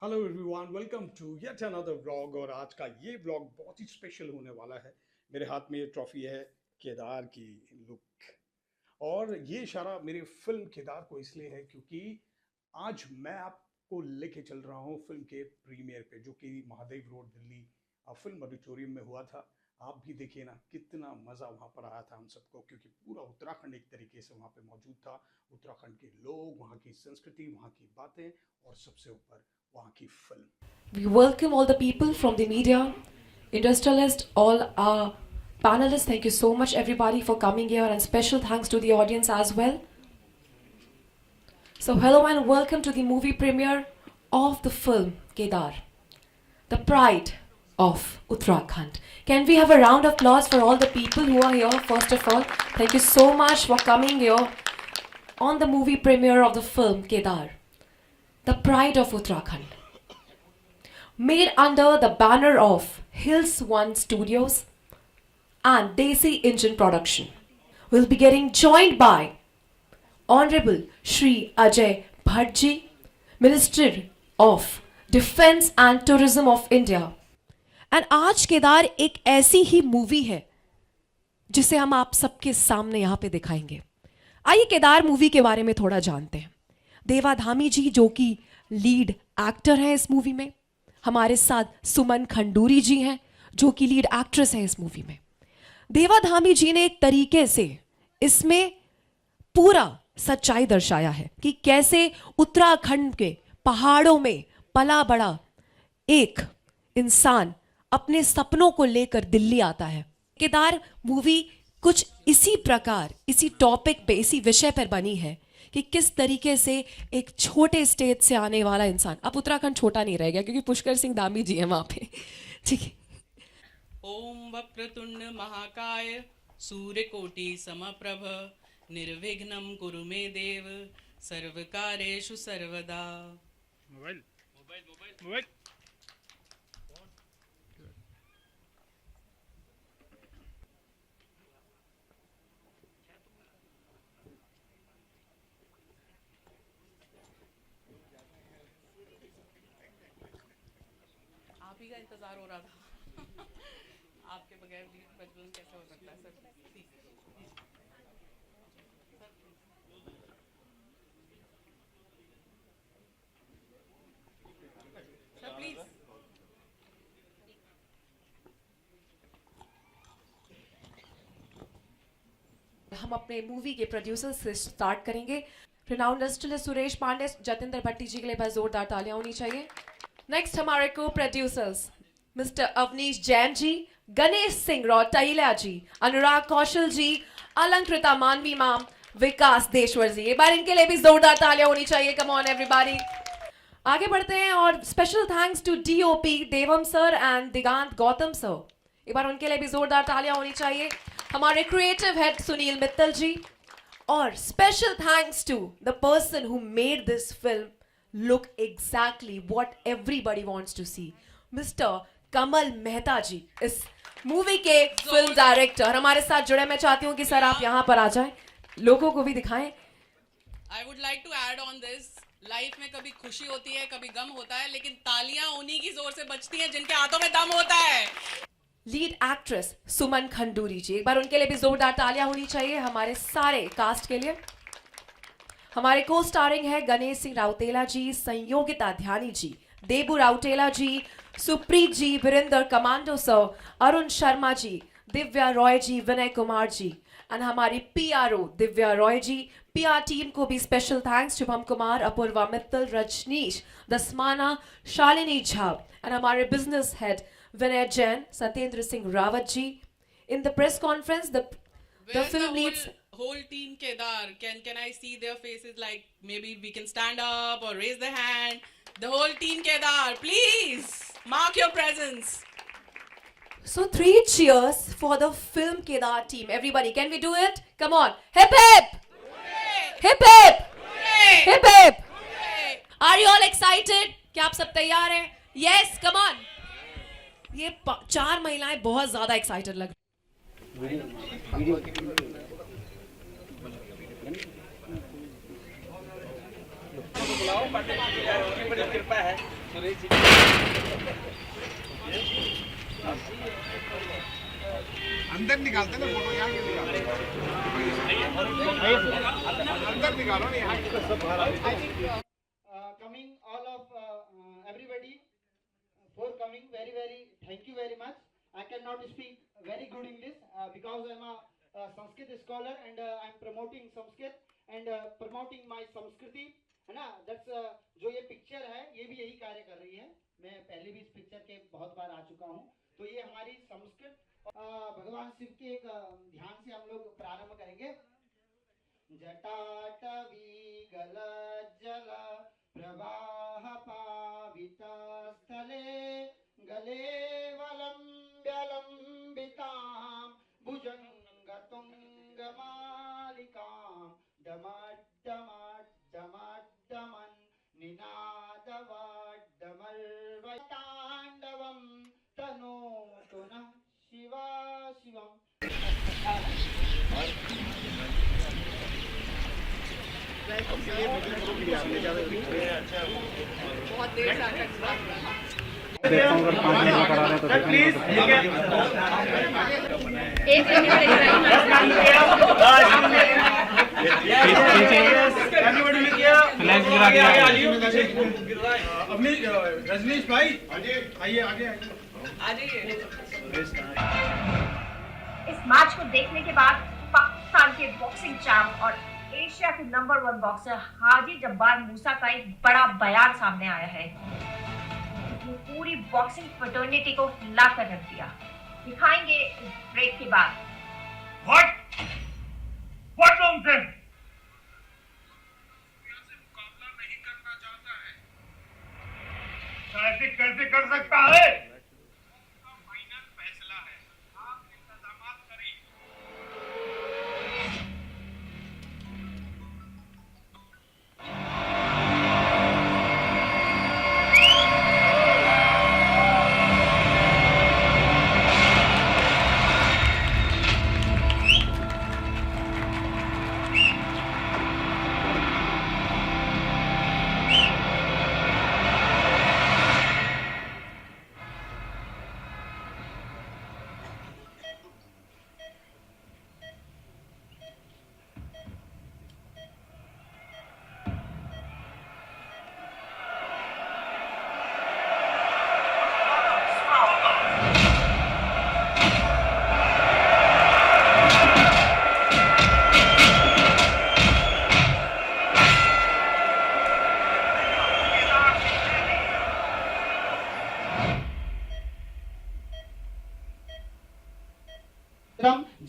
Hello everyone, welcome to yet another vlog. और आज का ये व्लॉग बहुत ही स्पेशल होने वाला है। मेरे हाथ में ये ट्रॉफी है केदार की लुक। और ये इशारा मेरी फिल्म केदार को इसलिए है क्योंकि आज मैं आपको लेके चल रहा हूँ फिल्म के प्रीमियर पे, जो कि Mahadev road Delhi film auditorium में हुआ था। आप भी देखिए ना, कितना मज़ा वहाँ पर आया था हम सबको, क्योंकि पूरा उत्तराखंड एक तरीके से वहाँ पे मौजूद था। उत्तराखंड के लोग, वहाँ की संस्कृति, वहाँ की बातें, और सबसे ऊपर वहाँ की film. We welcome all the people from the media, industrialists, all our panelists. Thank you so much, everybody, for coming here, and special thanks to the audience as well. So, hello and welcome to the movie premiere of the film Kedar, the pride of Uttarakhand. Can we have a round of applause for all the people who are here, first of all? Thank you so much for coming here on the movie premiere of the film Kedar, the pride of Uttarakhand. Made under the banner of Hills One Studios and Desi Engine Production. We'll be getting joined by Honorable Shri Ajay Bhattji, Minister of Defence and Tourism of India. And आज केदार एक ऐसी ही movie है जिसे हम आप सबके सामने यहाँ पे दिखाएंगे। आइए केदार मूवी के बारे में थोड़ा जानते हैं। देवा धामी जी जो कि लीड एक्टर हैं इस मूवी में, हमारे साथ सुमन खंडूरी जी हैं जो कि लीड एक्ट्रेस हैं इस मूवी में। देवा धामी जी ने एक तरीके से इसमें पूरा सच्चाई दर्शाया है कि कैसे उत्तराखंड के पहाड़ों में पला बड़ा एक इंसान अपने सपनों को लेकर दिल्ली आता है। केदार मूवी कुछ इसी प्रकार, इसी टॉपिक पे, इसी विषय पर बनी है कि किस तरीके से एक छोटे स्टेट से आने वाला इंसान, अब उत्तराखंड छोटा नहीं रहेगा क्योंकि पुष्कर सिंह धामी जी हैं वहां पे, ठीक है। ओम वक्रतुंड महाकाय सूर्यकोटि समप्रभ निर्विघ्नं कुरु मे देव सर्वकार्येषु सर्वदा। Mobile mobile mobile mobile. आप ही का इंतजार हो रहा था। आपके बगैर भी बचपन कैसे हो सकता है सर? Sir please. हम अपने मूवी के प्रोड्यूसर से स्टार्ट करेंगे। रिनाउंड इंडस्ट्रियलिस्ट सुरेश पांडे, जतिंदर भट्टी जी के लिए बस जोरदार तालियां होनी चाहिए। नेक्स्ट हमारे को प्रोड्यूसर्स मिस्टर अवनीश जैन जी, गणेश सिंह रौटेला जी, अनुराग कौशल जी, अलंकृता मानवी मैम, विकास देशवर जी। एक बार इनके लिए भी जोरदार तालियां होनी चाहिए। Come on everybody. आगे बढ़ते हैं और special thanks to DOP Devam sir and Digant Gautam sir. एक बार उनके लिए भी जोरदार तालियां होनी चाहिए। हमारे क्रिएटिव हेड सुनील मित्तल जी, और special thanks to the person who made this film look exactly what everybody wants to see, mister Kamal Mehta ji, इस मूवी के फिल्म डायरेक्टर हमारे साथ जुड़े। मैं चाहती हूं कि सर आप यहां पर आ जाएं, लोगों को भी दिखाएं। I would like to add on this, life में कभी खुशी होती है, कभी गम होता है, लेकिन तालियां उन्हीं की जोर से बजती हैं जिनके हाथों में दम होता है। लीड एक्ट्रेस सुमन खंडूरी जी, एक बार उनके लिए भी जोरदार तालियां होनी चाहिए हमारे सारे कास्ट के लिए। हमारे को स्टारिंग है Ganesh Singh Rautela ji, Sanyogita Dhyani ji, Debu Rautela ji, Supreet ji, Virendra commando sir, Arun Sharma ji, Divya Roy ji, Vinay Kumar ji, and हमारी PRO Divya Roy ji. PR team को भी special thanks, Shubham Kumar, Apurva Mittal, Rajneesh Dasmana, Shalini Jha, and हमारे business head Vinay Jain, Satyendra Singh Rawat ji. In the press conference, the Where's film leads. whole team Kedar? Can I see their faces? Like maybe we can stand up or raise the hand. The whole team Kedar, please mark your presence. So 3 cheers for the film Kedar team. Everybody, can we do it? Come on. Hip hip! Hip hip! Hip hip! Are you all excited? क्या आप सब तैयार हैं? Yes, come on. ये 4 महिलाएं बहुत ज्यादा excited लग बुलाओ, बड़ी कृपा है। अंदर निकालते ना फोटो, यहाँ के निकालो, अंदर निकालो ना यहाँ के। Coming all of everybody for coming, very thank you very much. I cannot speak very good English because I'm a Sanskrit scholar and I'm promoting Sanskrit and promoting my Sanskriti, है ना? That's जो ये picture है ये भी यही कार्य कर रही है। मैं पहले भी इस पिक्चर के बहुत बार आ चुका हूँ। तो ये हमारी संस्कृत भगवान शिव के एक ध्यान से हम लोग प्रारंभ करेंगे। जटाटवी गलज्जल प्रवाह पावित स्थले गले वलम्ब्यलम्बितां भुजङ्गतुङ्गमालिकां डमड्डमड्डमड्डमन् निनादवड्डमर्वताण्डवं तनोतु नः शिवा शिवम्। बहुत देर से आकर प्लीज एक अपनी रजनीश भाई आइए आगे इस मैच को देखने के बाद पाकिस्तान के बॉक्सिंग चैंप और एशिया के नंबर 1 बॉक्सर हाजी जब्बार मूसा का एक बड़ा बयान सामने आया है। वो पूरी बॉक्सिंग फ्रेटर्निटी को हिला कर रख दिया। दिखाएंगे इस ब्रेक के बाद। What nonsense? ऐसे कैसे कर सकता है? फाइनल फैसला है, आप इंतजामात करें।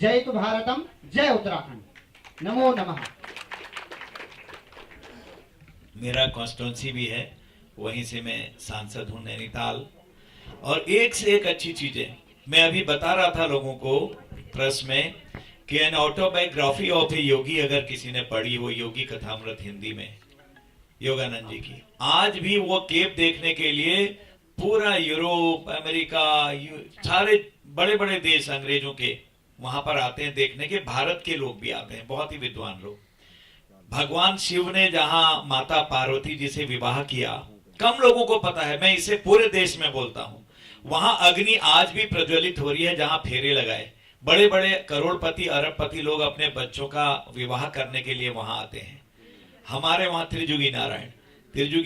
जय तो भारतम, जय उत्तराखंड, नमो नमः। मेरा कॉन्स्टिट्यूंसी भी है, वहीं से मैं सांसद हूं नैनीताल, और एक से एक अच्छी चीजें मैं अभी बता रहा था लोगों को प्रेस में कि एन ऑटोबायोग्राफी ऑफ ए योगी अगर किसी ने पढ़ी हो, योगी कथामृत हिंदी में योगानंद जी की, आज भी वो केप देखने के लिए पूरा यूरोप, अमेरिका, सारे बड़े बड़े देश अंग्रेजों के वहां पर आते हैं देखने के। भारत के लोग भी आते हैं, बहुत ही विद्वान लोग। भगवान शिव ने जहां माता पार्वती जी से विवाह किया, कम लोगों को पता है, मैं इसे पूरे देश में बोलता हूं, वहां अग्नि आज भी प्रज्वलित हो रही है जहां फेरे लगाए। बड़े बड़े करोड़पति अरबपति लोग अपने बच्चों का विवाह करने के लिए वहां आते हैं। हमारे वहां त्रिजुगी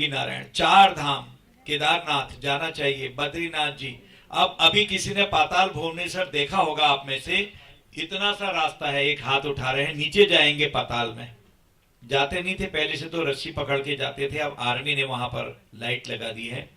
नारायण, 4 धाम, केदारनाथ जाना चाहिए, बद्रीनाथ जी। अब अभी किसी ने पाताल भुवनेश्वर देखा होगा आप में से, इतना सा रास्ता है, एक हाथ उठा रहे हैं, नीचे जाएंगे पाताल में। जाते नहीं थे पहले से, तो रस्सी पकड़ के जाते थे, अब आर्मी ने वहां पर लाइट लगा दी है।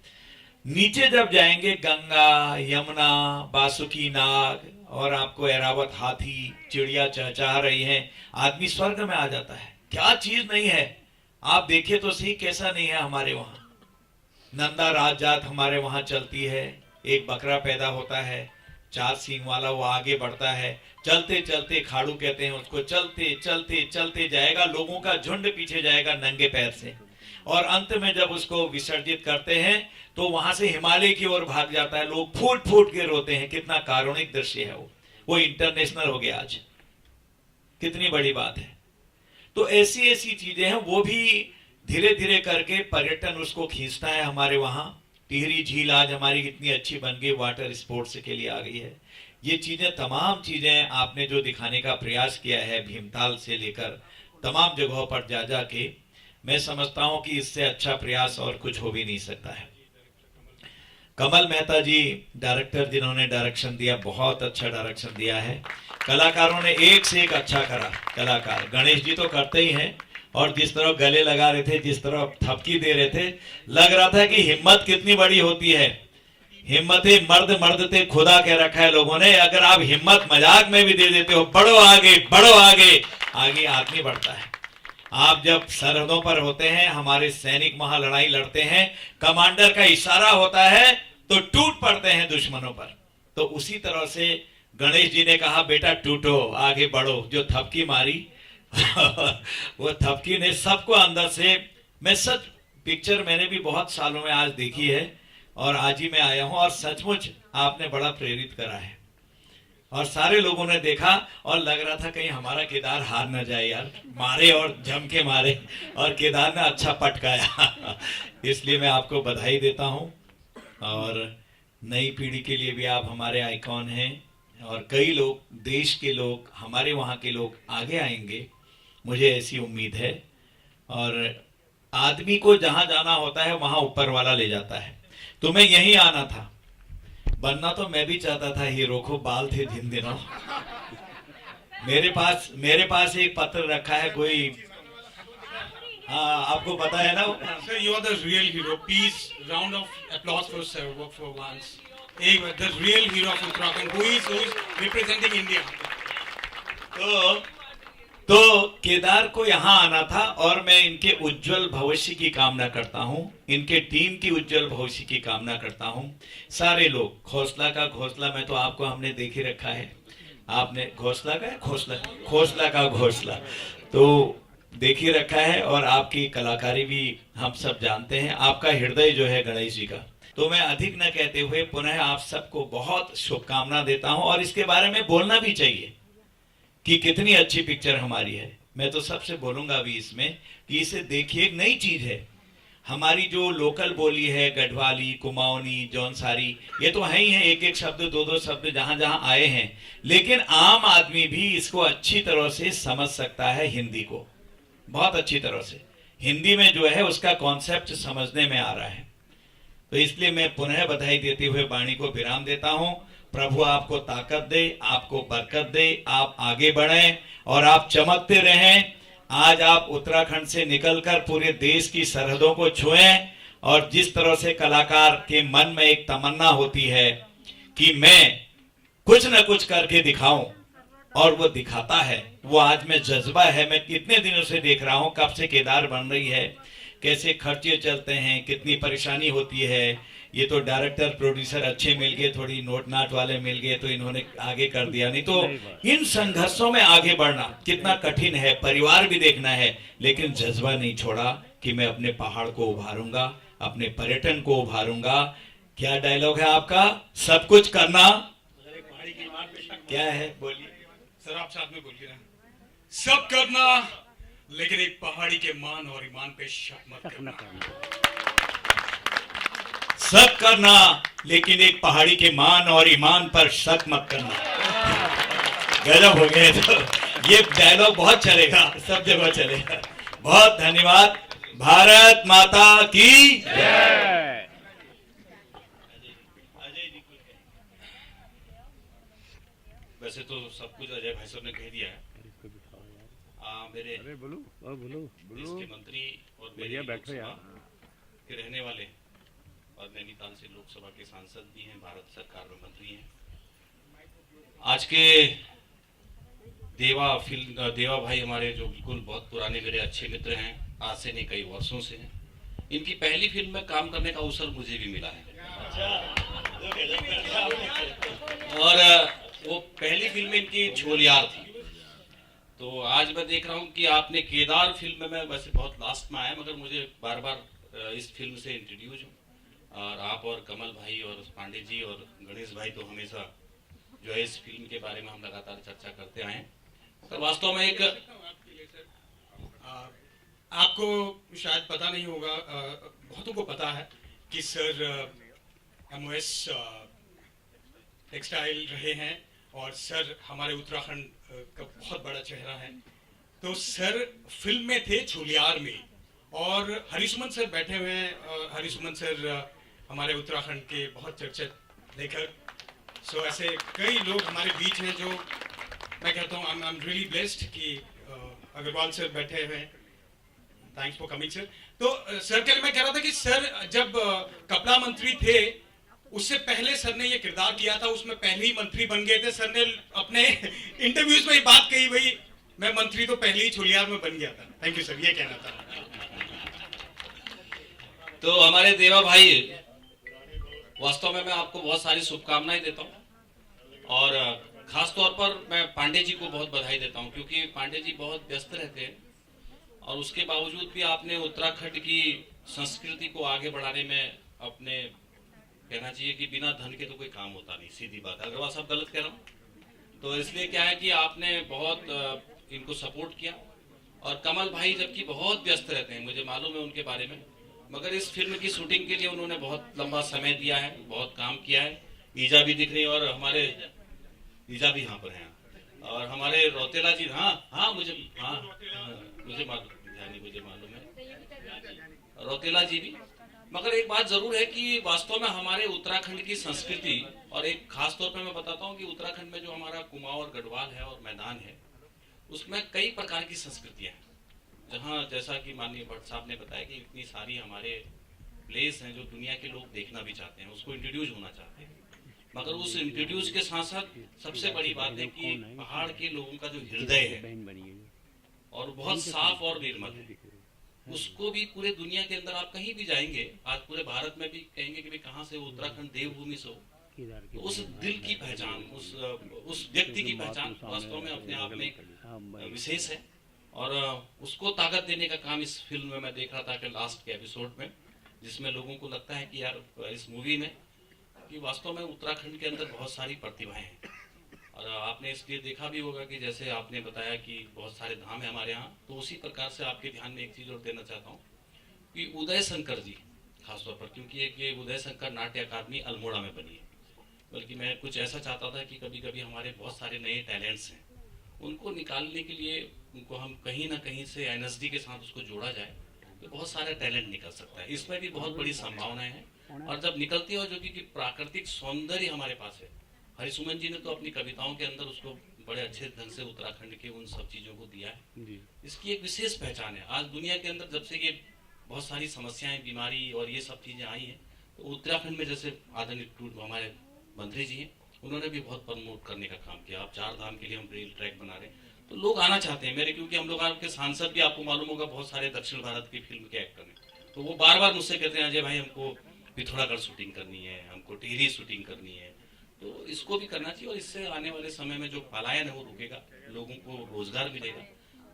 नीचे जब जाएंगे गंगा, यमुना, बासुकी नाग, और आपको ऐरावत हाथी, चिड़िया चहचहा रही हैं, आदमी स्वर्ग में आ जाता है। क्या चीज नहीं है, आप देखिए तो सही कैसा नहीं है। हमारे वहां नंदा राजजात हमारे वहां चलती है, एक बकरा पैदा होता है 4 सींग वाला, वो आगे बढ़ता है, चलते चलते, खाड़ू कहते हैं उसको, चलते चलते चलते जाएगा, लोगों का झुंड पीछे जाएगा नंगे पैर से, और अंत में जब उसको विसर्जित करते हैं तो वहां से हिमालय की ओर भाग जाता है। लोग फूट फूट के रोते हैं। कितना कारुणिक दृश्य है वो इंटरनेशनल हो गया आज, कितनी बड़ी बात है। तो ऐसी ऐसी चीजें हैं, वो भी धीरे धीरे करके पर्यटन उसको खींचता है हमारे वहां। टिहरी झील आज हमारी कितनी अच्छी बन गई, वाटर स्पोर्ट्स के लिए आ गई है। ये चीजें, तमाम चीजें आपने जो दिखाने का प्रयास किया है भीमताल से लेकर तमाम जगहों पर जा जा के, मैं समझता हूं कि इससे अच्छा प्रयास और कुछ हो भी नहीं सकता है। कमल मेहता जी डायरेक्टर, जिन्होंने डायरेक्शन दिया, बहुत अच्छा डायरेक्शन दिया है। कलाकारों ने एक से एक अच्छा करा। कलाकार गणेश जी तो करते ही हैं, और जिस तरह गले लगा रहे थे, जिस तरह थपकी दे रहे थे, लग रहा था कि हिम्मत कितनी बड़ी होती है। हिम्मतें मर्द मर्द ते खुदा कह रखा है लोगों ने। अगर आप हिम्मत मजाक में भी दे देते हो, बढ़ो आगे बढ़ो आगे, आगे आदमी बढ़ता है। आप जब सरहदों पर होते हैं, हमारे सैनिक वहां लड़ाई लड़ते हैं, कमांडर का इशारा होता है तो टूट पड़ते हैं दुश्मनों पर। तो उसी तरह से गणेश जी ने कहा, बेटा टूटो, आगे बढ़ो। जो थपकी मारी वो थपकी ने सबको अंदर से, मैं सच पिक्चर मैंने भी बहुत सालों में आज देखी है और आज ही मैं आया हूं, और सचमुच आपने बड़ा प्रेरित करा है। और सारे लोगों ने देखा और लग रहा था कहीं हमारा केदार हार न जाए यार, मारे और जम के मारे, और केदार ने अच्छा पटकाया। इसलिए मैं आपको बधाई देता हूं। और नई पीढ़ी के लिए भी आप हमारे आइकॉन हैं, और कई लोग, देश के लोग, हमारे वहाँ के लोग आगे आएंगे, मुझे ऐसी उम्मीद है। और आदमी को जहां जाना होता है वहां ऊपर वाला ले जाता है। तुम्हें यहीं आना था, बनना तो मैं भी चाहता था हीरो को, बाल थे जिन दिनों। मेरे पास एक पत्र रखा है कोई, हाँ आपको पता है ना। Sir, you are the real hero. Please, round of applause for sir. Work for once. The real hero of Uttarakhand, who is representing India. तो केदार को यहाँ आना था, और मैं इनके उज्जवल भविष्य की कामना करता हूँ, इनके टीम की उज्जवल भविष्य की कामना करता हूँ। सारे लोग, घोंसला का घोंसला, मैं तो आपको, हमने देख ही रखा है, आपने घोंसला का घोंसला का घोंसला तो देख ही रखा है, और आपकी कलाकारी भी हम सब जानते हैं, आपका हृदय जो है गणेश जी का। तो मैं अधिक न कहते हुए पुनः आप सबको बहुत शुभकामना देता हूँ, और इसके बारे में बोलना भी चाहिए कि कितनी अच्छी पिक्चर हमारी है। मैं तो सबसे बोलूंगा अभी इसमें कि इसे देखिए, एक नई चीज है। हमारी जो लोकल बोली है, गढ़वाली, कुमाऊनी, जौनसारी, ये तो है ही है, एक एक शब्द, दो दो शब्द जहां जहां आए हैं, लेकिन आम आदमी भी इसको अच्छी तरह से समझ सकता है। हिंदी को बहुत अच्छी तरह से, हिंदी में जो है उसका कॉन्सेप्ट समझने में आ रहा है। तो इसलिए मैं पुनः बधाई देते हुए वाणी को विराम देता हूं। प्रभु आपको ताकत दे, आपको बरकत दे, आप आगे बढ़ें और आप चमकते रहें। आज आप उत्तराखंड से निकलकर पूरे देश की सरहदों को छुएं, और जिस तरह से कलाकार के मन में एक तमन्ना होती है कि मैं कुछ न कुछ करके दिखाऊं, और वो दिखाता है, वो आज में जज्बा है। मैं कितने दिनों से देख रहा हूं, कब से केदार बन रही है, कैसे खर्चे चलते हैं, कितनी परेशानी होती है। ये तो डायरेक्टर प्रोड्यूसर अच्छे मिल गए, थोड़ी नोट नाट वाले मिल गए तो इन्होंने आगे कर दिया, नहीं तो इन संघर्षों में आगे बढ़ना कितना कठिन है। परिवार भी देखना है, लेकिन जज्बा नहीं छोड़ा कि मैं अपने पहाड़ को उभारूंगा, अपने पर्यटन को उभारूंगा। क्या डायलॉग है आपका, सब कुछ करना, क्या है बोलिए सर, आप साथ में बोलिए ना। सब करना, लेकिन एक पहाड़ी के मान और ईमान पे शक मत करना। सब करना, लेकिन एक पहाड़ी के मान और ईमान पर शक मत करना। गजब हो गए। तो ये डायलॉग बहुत चलेगा, सब जगह चलेगा। बहुत धन्यवाद। भारत माता की जय। वैसे तो सब कुछ अजय भाई साहब ने कह दिया है। मेरे देश के मंत्री और मेरे लोकसभा के रहने वाले और नैनीताल से लोकसभा के सांसद भी हैं, भारत सरकार में मंत्री हैं। आज के देवा भाई हमारे जो बिल्कुल बहुत पुराने मेरे अच्छे मित्र हैं, आज से नहीं कई वर्षों से हैं। इनकी पहली फिल्म में काम करने का अवसर मुझे भी मिला है, और वो पहली फिल्म इनकी छोलियार थी। तो आज मैं देख रहा हूँ कि आपने केदार फिल्म में, वैसे बहुत लास्ट में आया, मगर मुझे बार बार इस फिल्म से इंट्रोड्यूस हूँ। और आप और कमल भाई और पांडे जी और गणेश भाई तो हमेशा जो है इस फिल्म के बारे में हम लगातार चर्चा करते आए हैं। तो वास्तव में एक आपको शायद पता नहीं होगा, बहुतों को पता है कि सर MOS टेक्सटाइल रहे हैं और सर हमारे उत्तराखंड का बहुत बड़ा चेहरा है। तो सर फिल्म में थे छोलियार में, और हरिसुमन सर बैठे हुए हैं। हरिसुमन सर हमारे उत्तराखंड के बहुत चर्चित लेखक। सो ऐसे कई लोग हमारे बीच हैं जो मैं कहता हूँ आई एम रियली ब्लेस्ड कि अग्रवाल सर बैठे हुए हैं। Thanks for coming sir. तो सर के लिए मैं कह रहा था कि सर जब कपड़ा मंत्री थे उससे पहले सर ने ये किरदार किया था, उसमें पहले ही मंत्री बन गए थे। सर ने अपने इंटरव्यूज में ये बात कही, भाई मैं मंत्री तो पहले ही छोलियार में बन गया था। थैंक यू सर, ये कहना था। तो हमारे देवा भाई, वास्तव में मैं आपको बहुत सारी शुभकामनाएं देता हूं, और खास तौर पर मैं पांडे जी को बहुत बधाई देता हूं, क्योंकि पांडे जी बहुत व्यस्त रहते हैं और उसके बावजूद भी आपने उत्तराखंड की संस्कृति को आगे बढ़ाने में अपने, कहना चाहिए कि बिना धन के तो कोई काम होता नहीं, सीधी बात है। अग्रवाल साहब गलत कह रहा हूँ? तो इसलिए क्या है कि आपने बहुत इनको सपोर्ट किया, और कमल भाई जबकि बहुत व्यस्त रहते हैं, मुझे मालूम है उनके बारे में, मगर इस फिल्म की शूटिंग के लिए उन्होंने बहुत लंबा समय दिया है, बहुत काम किया है। ईजा भी दिख रही है, और हमारे ईजा भी यहाँ पर हैं, और हमारे रौतेला जी, हाँ मुझे मालूम है रौतेला जी भी। मगर एक बात जरूर है कि वास्तव में हमारे उत्तराखंड की संस्कृति, और एक खास तौर पे मैं बताता हूँ कि उत्तराखंड में जो हमारा कुमाऊं और गढ़वाल है और मैदान है, उसमें कई प्रकार की संस्कृतियां हैं। जहाँ जैसा कि माननीय भट्ट साहब ने बताया कि इतनी सारी हमारे प्लेस हैं जो दुनिया के लोग देखना भी चाहते हैं, उसको इंट्रोड्यूस होना चाहते हैं। मगर उस इंट्रोड्यूस के साथ साथ सबसे बड़ी बात है कि पहाड़ के लोगों का जो हृदय है और बहुत साफ और निर्मल है, उसको भी पूरे दुनिया के अंदर आप कहीं भी जाएंगे, आज पूरे भारत में भी कहेंगे कि भाई कहाँ से, उत्तराखंड देवभूमि से हो, तो उस दिल की पहचान, उस व्यक्ति की पहचान वास्तव में अपने आप में विशेष है, और उसको ताकत देने का काम इस फिल्म में मैं देख रहा था कि लास्ट के एपिसोड में, जिसमें लोगों को लगता है कि यार इस मूवी में कि वास्तव में उत्तराखंड के अंदर बहुत सारी प्रतिभाएं हैं। और आपने इसलिए देखा भी होगा कि जैसे आपने बताया कि बहुत सारे धाम है हमारे यहाँ, तो उसी प्रकार से आपके ध्यान में एक चीज और देना चाहता हूँ कि उदय शंकर जी खासतौर पर, क्योंकि एक ये उदय शंकर नाट्य अकादमी अल्मोड़ा में बनी है, बल्कि मैं कुछ ऐसा चाहता था कि कभी कभी हमारे बहुत सारे नए टैलेंट्स हैं, उनको निकालने के लिए उनको हम कहीं ना कहीं से NSD के साथ उसको जोड़ा जाए तो बहुत सारा टैलेंट निकल सकता है। इसमें भी बहुत बड़ी संभावनाएं हैं, और जब निकलती है, जो कि प्राकृतिक सौंदर्य हमारे पास है। हरिसुमन जी ने तो अपनी कविताओं के अंदर उसको बड़े अच्छे ढंग से उत्तराखंड के उन सब चीजों को दिया है। इसकी एक विशेष पहचान है। आज दुनिया के अंदर जब से ये बहुत सारी समस्याएं, बीमारी और ये सब चीजें आई हैं, तो उत्तराखंड में जैसे आदरणीय हमारे मंत्री जी हैं, उन्होंने भी बहुत प्रमोट करने का काम किया। आप 4 धाम के लिए हम रेल ट्रैक बना रहे हैं, तो लोग आना चाहते हैं मेरे, क्योंकि हम लोग आपके सांसद भी, आपको मालूम होगा, बहुत सारे दक्षिण भारत की फिल्म के एक्टर हैं, तो वो बार बार मुझसे कहते हैं अजय भाई हमको पिथौरागढ़ शूटिंग करनी है, हमको टिहरी शूटिंग करनी है। तो इसको भी करना चाहिए, और इससे आने वाले समय में जो पलायन है वो रुकेगा, लोगों को रोजगार मिलेगा।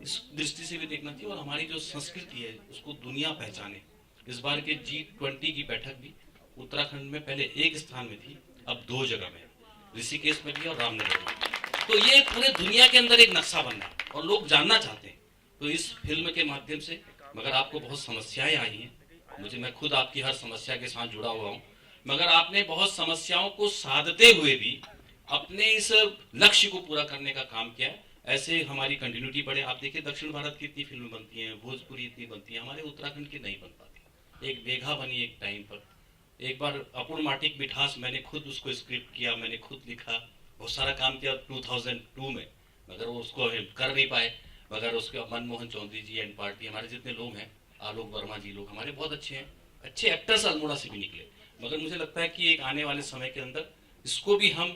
इस दृष्टि से भी देखना चाहिए, और हमारी जो संस्कृति है उसको दुनिया पहचाने। इस बार के G20 की बैठक भी उत्तराखंड में पहले 1 स्थान में थी, अब 2 जगह में, ऋषिकेश में भी और रामनगर में। तो ये पूरे दुनिया के अंदर एक नक्शा बन रहा है और लोग जानना चाहते हैं। तो इस फिल्म के माध्यम से, मगर आपको बहुत समस्याएं आई हैं, मैं खुद आपकी हर समस्या के साथ जुड़ा हुआ हूँ, मगर आपने बहुत समस्याओं को साधते हुए भी अपने इस लक्ष्य को पूरा करने का काम किया है। ऐसे हमारी कंटिन्यूटी बढ़े। आप देखिए दक्षिण भारत की इतनी फिल्म बनती हैं, भोजपुरी इतनी बनती है, हमारे उत्तराखंड की नहीं बन पाती। एक बेघा बनी एक टाइम पर, एक बार अपूर्ण माटिक मिठास मैंने खुद उसको स्क्रिप्ट किया, मैंने खुद लिखा, बहुत सारा काम किया 2002 में, मगर वो उसको कर नहीं पाए। मगर उसके मनमोहन चौधरी जी एंड पार्टी, हमारे जितने लोग हैं, आलोक वर्मा जी, लोग हमारे बहुत अच्छे हैं, अच्छे एक्टर्स अल्मोड़ा से भी निकले। मगर मुझे लगता है कि एक आने वाले समय के अंदर इसको भी हम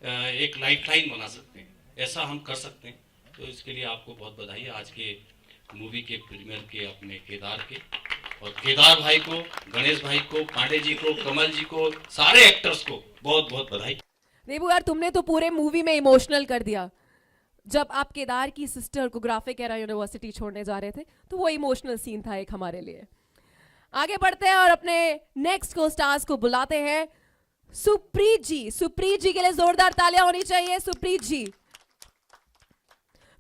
एक लाइफलाइन बना सकते हैं, ऐसा हम कर सकते हैं। तो इसके लिए आपको बहुत बधाई आज के मूवी के प्रीमियर के, अपने केदार के, और केदार भाई को, गणेश भाई को, पांडे जी को, कमल जी को, सारे एक्टर्स को बहुत बहुत बधाई। देबू यार, तुमने तो पूरे मूवी में इमोशनल कर दिया। जब आप केदार की सिस्टर को ग्राफिक एरा यूनिवर्सिटी छोड़ने जा रहे थे, तो वो इमोशनल सीन था एक हमारे लिए। आगे बढ़ते हैं और अपने नेक्स्ट को स्टार्स को बुलाते हैं, सुप्रीत जी। सुप्रीत जी के लिए जोरदार तालियां होनी चाहिए। सुप्रीत जी,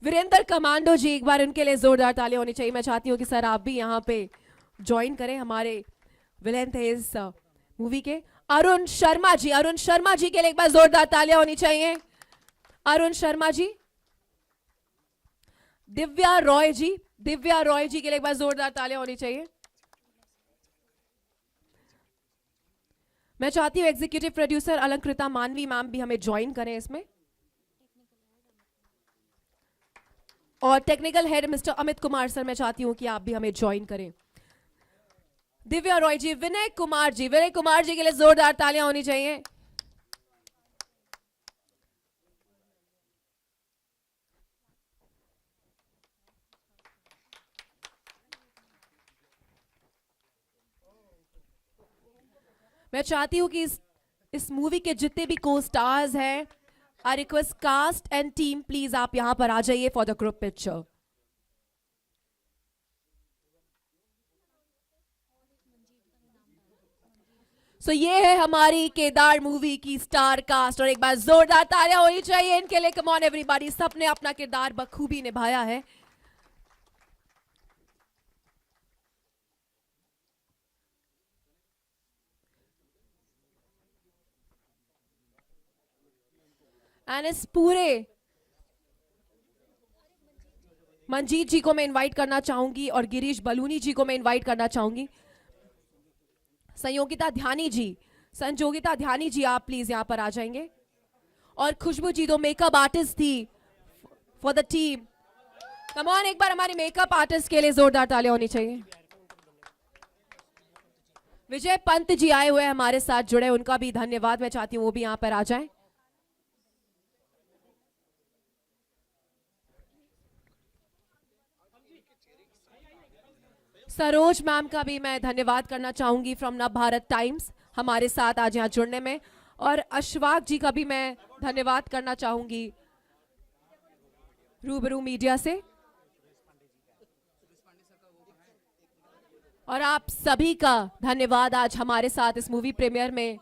वीरेंद्र कमांडो जी, एक बार उनके लिए जोरदार तालियां होनी चाहिए। मैं चाहती हूं कि सर आप भी यहाँ पे ज्वाइन करें। हमारे विलेन थे इस मूवी के अरुण शर्मा जी, अरुण शर्मा जी के लिए एक बार जोरदार तालियां होनी चाहिए। अरुण शर्मा जी। दिव्या रॉय जी, दिव्या रॉय जी के लिए एक बार जोरदार तालियां होनी चाहिए। मैं चाहती हूं एग्जीक्यूटिव प्रोड्यूसर अलंकृता मानवी मैम भी हमें ज्वाइन करें इसमें, और technical head mister Amit Kumar sir, मैं चाहती हूं कि आप भी हमें ज्वाइन करें। दिव्या रॉय जी, विनय कुमार जी, विनय कुमार जी के लिए जोरदार तालियां होनी चाहिए। मैं चाहती हूं कि इस मूवी के जितने भी को स्टार्स हैं, I request cast and team please आप यहां पर आ जाइए for the group picture. So ये है हमारी केदार मूवी की स्टार कास्ट, और एक बार जोरदार तालियां होनी चाहिए इनके लिए। कम ऑन एवरीबॉडी, सबने अपना किरदार बखूबी निभाया है। एंड इस पूरे मंजीत जी को मैं इनवाइट करना चाहूंगी और गिरीश बलूनी जी को मैं इनवाइट करना चाहूंगी। संयोगिता ध्यानी जी, संयोगिता ध्यानी जी आप प्लीज यहां पर आ जाएंगे। और खुशबू जी जो मेकअप आर्टिस्ट थी for the team, come on एक बार हमारे मेकअप आर्टिस्ट के लिए जोरदार तालियां होनी चाहिए। विजय पंत जी आए हुए हमारे साथ जुड़े, उनका भी धन्यवाद, मैं चाहती हूं वो भी यहां पर आ जाएं। सरोज मैम का भी मैं धन्यवाद करना चाहूंगी फ्रॉम नव भारत टाइम्स, हमारे साथ आज यहां जुड़ने में। और अशफाक जी का भी मैं धन्यवाद करना चाहूंगी रूबरू मीडिया से। और आप सभी का धन्यवाद आज हमारे साथ इस मूवी प्रीमियर में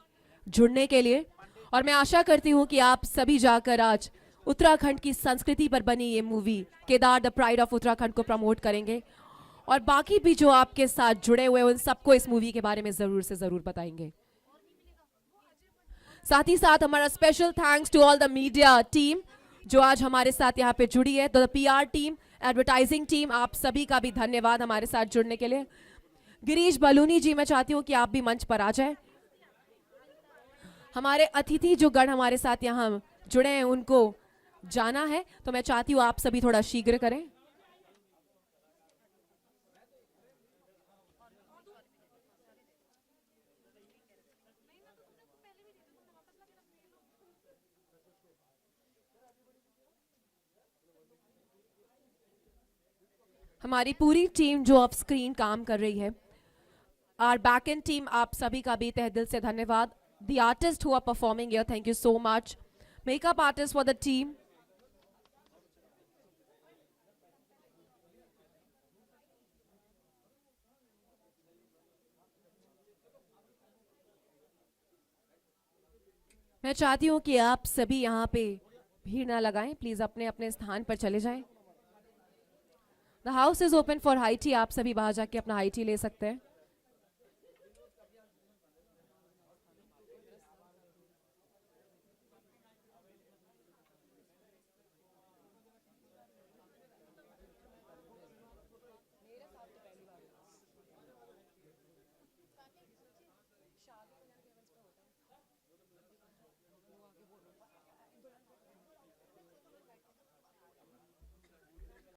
जुड़ने के लिए। और मैं आशा करती हूं कि आप सभी जाकर आज उत्तराखंड की संस्कृति पर बनी ये movie Kedar the pride of Uttarakhand को प्रमोट करेंगे, और बाकी भी जो आपके साथ जुड़े हुए उन सबको इस मूवी के बारे में जरूर से जरूर बताएंगे। साथ ही साथ हमारा special thanks to all the media team जो आज हमारे साथ यहाँ पे जुड़ी है, तो the PR team, advertising team, आप सभी का भी धन्यवाद हमारे साथ जुड़ने के लिए। गिरीश बलूनी जी, मैं चाहती हूँ कि आप भी मंच पर आ जाए। हमारे अतिथि जो गण हमारे साथ यहाँ जुड़े हैं उनको जाना है, तो मैं चाहती हूँ आप सभी थोड़ा शीघ्र करें। हमारी पूरी टीम जो ऑफ स्क्रीन काम कर रही है, आर बैक एंड टीम, आप सभी का भी तहे दिल से धन्यवाद। The artist who are performing here, thank you so much. Makeup artist for the team, मैं चाहती हूं कि आप सभी यहाँ पे भीड़ ना लगाएं, प्लीज अपने अपने स्थान पर चले जाएं। The house is open for high tea, आप सभी बाहर जाके अपना हाई टी ले सकते हैं।